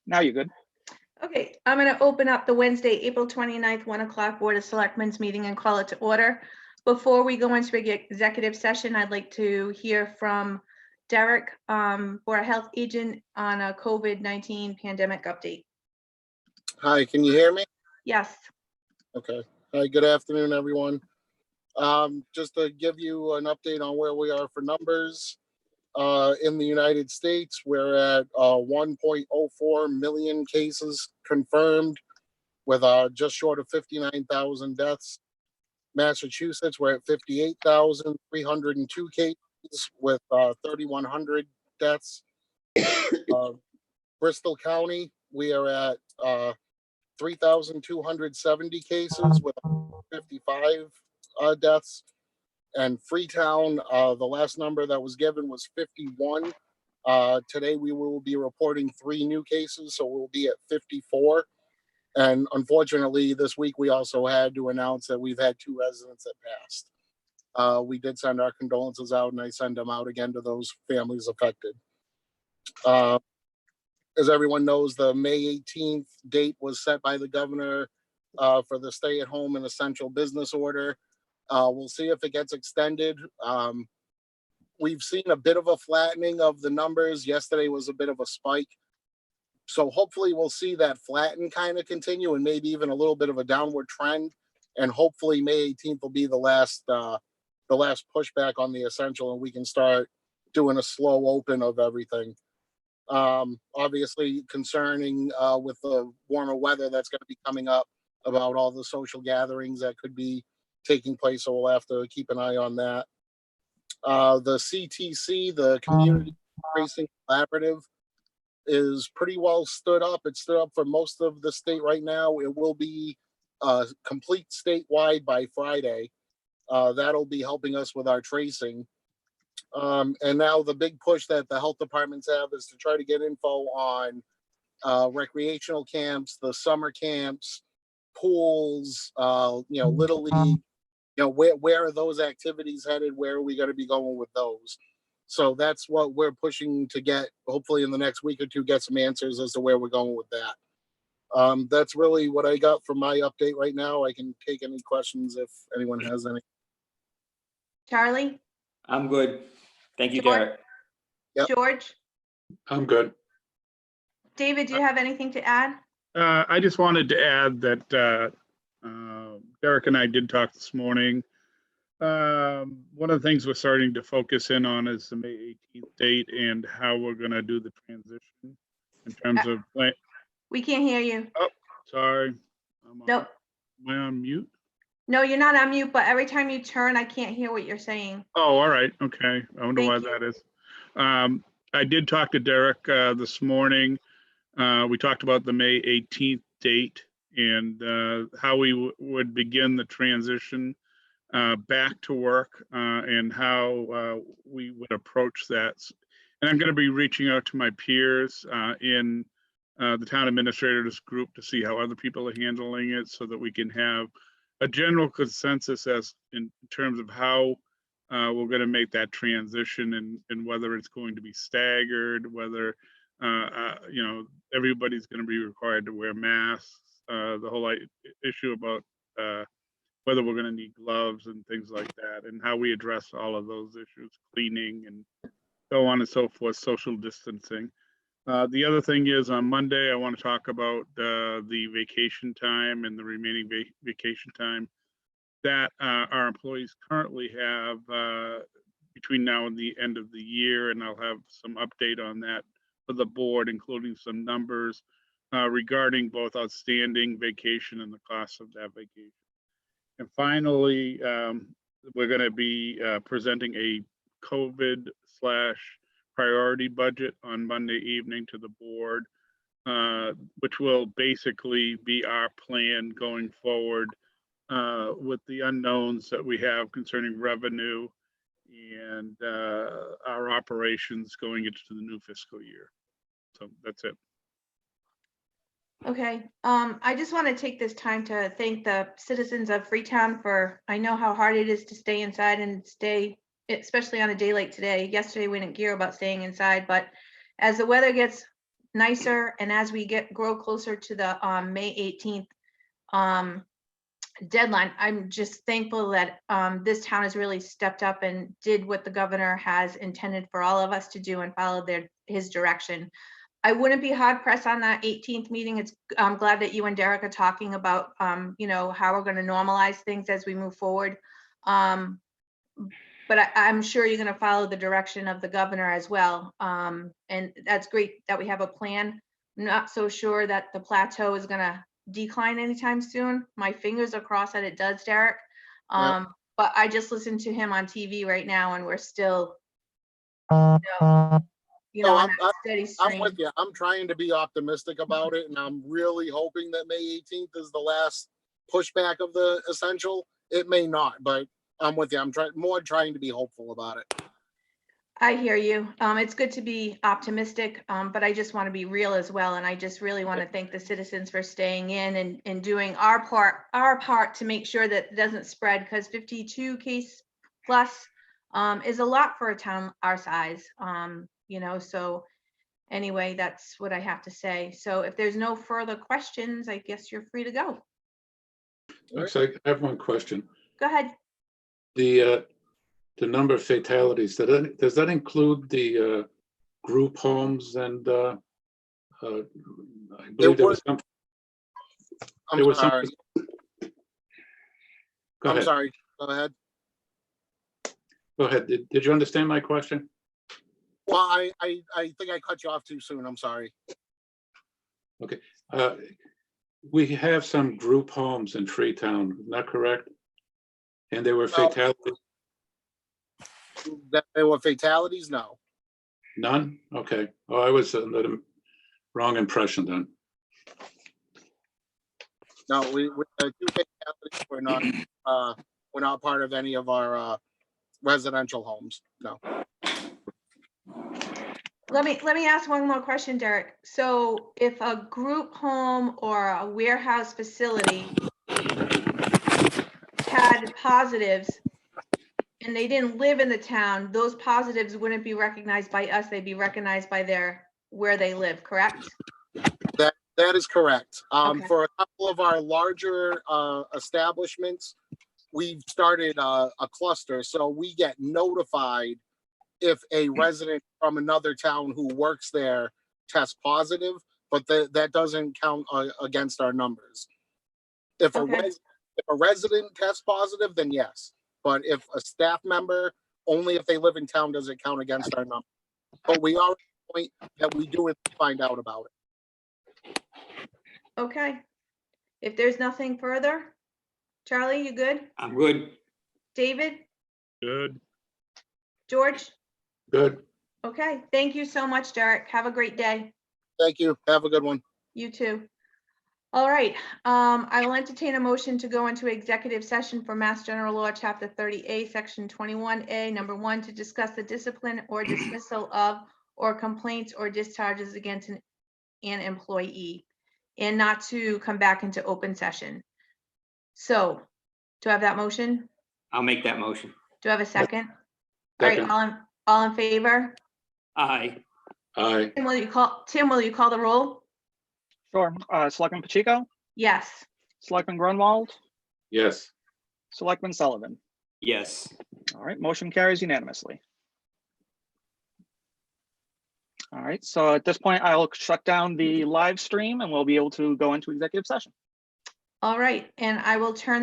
Now you're good. Okay, I'm going to open up the Wednesday, April 29th, 1 o'clock Board of Selectmen's meeting and call it to order. Before we go into executive session, I'd like to hear from Derek, Board of Health agent, on a COVID-19 pandemic update. Hi, can you hear me? Yes. Okay. Hi, good afternoon, everyone. Just to give you an update on where we are for numbers. In the United States, we're at 1.04 million cases confirmed with just short of 59,000 deaths. Massachusetts, we're at 58,302 cases with 3,100 deaths. Bristol County, we are at 3,270 cases with 55 deaths. And Freetown, the last number that was given was 51. Today we will be reporting 3 new cases, so we'll be at 54. And unfortunately, this week we also had to announce that we've had 2 residents that passed. We did send our condolences out, and I send them out again to those families affected. As everyone knows, the May 18th date was set by the governor for the stay-at-home and essential business order. We'll see if it gets extended. We've seen a bit of a flattening of the numbers. Yesterday was a bit of a spike. So hopefully we'll see that flatten kind of continue and maybe even a little bit of a downward trend. And hopefully May 18th will be the last pushback on the essential, and we can start doing a slow open of everything. Obviously concerning with the warmer weather that's going to be coming up about all the social gatherings that could be taking place, so we'll have to keep an eye on that. The CTC, the Community Tracing Collaborative, is pretty well stood up. It's stood up for most of the state right now. It will be complete statewide by Friday. That'll be helping us with our tracing. And now the big push that the health departments have is to try to get info on recreational camps, the summer camps, pools, Little League. Where are those activities headed? Where are we going to be going with those? So that's what we're pushing to get, hopefully in the next week or two, get some answers as to where we're going with that. That's really what I got for my update right now. I can take any questions if anyone has any. Charlie? I'm good. Thank you, George? Derek. Yep. George? I'm good. David, do you have anything to add? I just wanted to add that Derek and I did talk this morning. One of the things we're starting to focus in on is the May 18th date and how we're going to do the transition in terms of plan. We can't hear you. Oh, sorry. Nope. Am I on mute? No, you're not on mute, but every time you turn, I can't hear what you're saying. Oh, all right. Okay. I wonder why Thank you. that is. I did talk to Derek this morning. We talked about the May 18th date and how we would begin the transition back to work and how we would approach that. And I'm going to be reaching out to my peers in the town administrators group to see how other people are handling it so that we can have a general consensus as in terms of how we're going to make that transition and whether it's going to be staggered, whether everybody's going to be required to wear masks, the whole issue about whether we're going to need gloves and things like that, and how we address all of those issues, cleaning and so on and so forth, social distancing. The other thing is on Monday, I want to talk about the vacation time and the remaining vacation time that our employees currently have between now and the end of the year. And I'll have some update on that for the board, including some numbers regarding both outstanding vacation and the cost of that vacation. And finally, we're going to be presenting a COVID/priority budget on Monday evening to the board, which will basically be our plan going forward with the unknowns that we have concerning revenue and our operations going into the new fiscal year. So that's it. Okay, I just want to take this time to thank the citizens of Freetown for, I know how hard it is to stay inside and stay, especially on a day like today. Yesterday we didn't care about staying inside, but as the weather gets nicer, and as we grow closer to the May 18th deadline, I'm just thankful that this town has really stepped up and did what the governor has intended for all of us to do and followed his direction. I wouldn't be hard pressed on that 18th meeting. I'm glad that you and Derek are talking about, you know, how we're going to normalize things as we move forward. But I'm sure you're going to follow the direction of the governor as well. And that's great that we have a plan. I'm not so sure that the plateau is going to decline anytime soon. My fingers are crossed that it does, Derek. Yep. But I just listened to him on TV right now, and we're still, you know, No, on that steady I'm stream. with you. I'm trying to be optimistic about it, and I'm really hoping that May 18th is the last pushback of the essential. It may not, but I'm with you. I'm trying to be hopeful about it. I hear you. It's good to be optimistic, but I just want to be real as well. And I just really want to thank the citizens for staying in and doing our part to make sure that it doesn't spread, because 52 case plus is a lot for a town our size. You know, so anyway, that's what I have to say. So if there's no further questions, I guess you're free to go. Looks like I have one question. Go ahead. The number of fatalities, does that include the group homes and I believe there was some. There was sorry. Go ahead. I'm sorry. Go ahead. Go ahead. Did you understand my question? Well, I think I cut you off too soon. I'm sorry. Okay. We have some group homes in Freetown, isn't that correct? And there were fatalities? That there were fatalities? No. None? Okay. Oh, I was under the wrong impression then. No, we two fatalities were not part of any of our residential homes. No. Let me ask one more question, Derek. So if a group home or a warehouse facility had positives and they didn't live in the town, those positives wouldn't be recognized by us. They'd be recognized by where they live, correct? That is correct. Okay. For a couple of our larger establishments, we've started a cluster, so we get notified if a resident from another town who works there tests positive, but that doesn't count against our numbers. If Okay. a resident tests positive, then yes. But if a staff member, only if they live in town, does it count against our number. But we are at the point that we do find out about it. Okay. If there's nothing further, Charlie, you good? I'm good. David? Good. George? Good. Okay. Thank you so much, Derek. Have a great day. Thank you. Have a good one. You too. All right. I will entertain a motion to go into executive session for Mass General Law, Chapter 30A, Section 21A, Number 1, to discuss the discipline or dismissal of or complaints or discharges against an employee, and not to come back into open session. So, do I have that motion? I'll make that motion. Do I have a second? All Second. right, all in favor? Aye. Aye. Tim, will you call the roll? Sure. Selectman Pacheco, Yes. Selectman Grunwald, Yes. Selectman Sullivan. Yes. All right, motion carries unanimously. All right, so at this point, I'll shut down the live stream and we'll be able to go into executive session. All right, and I will turn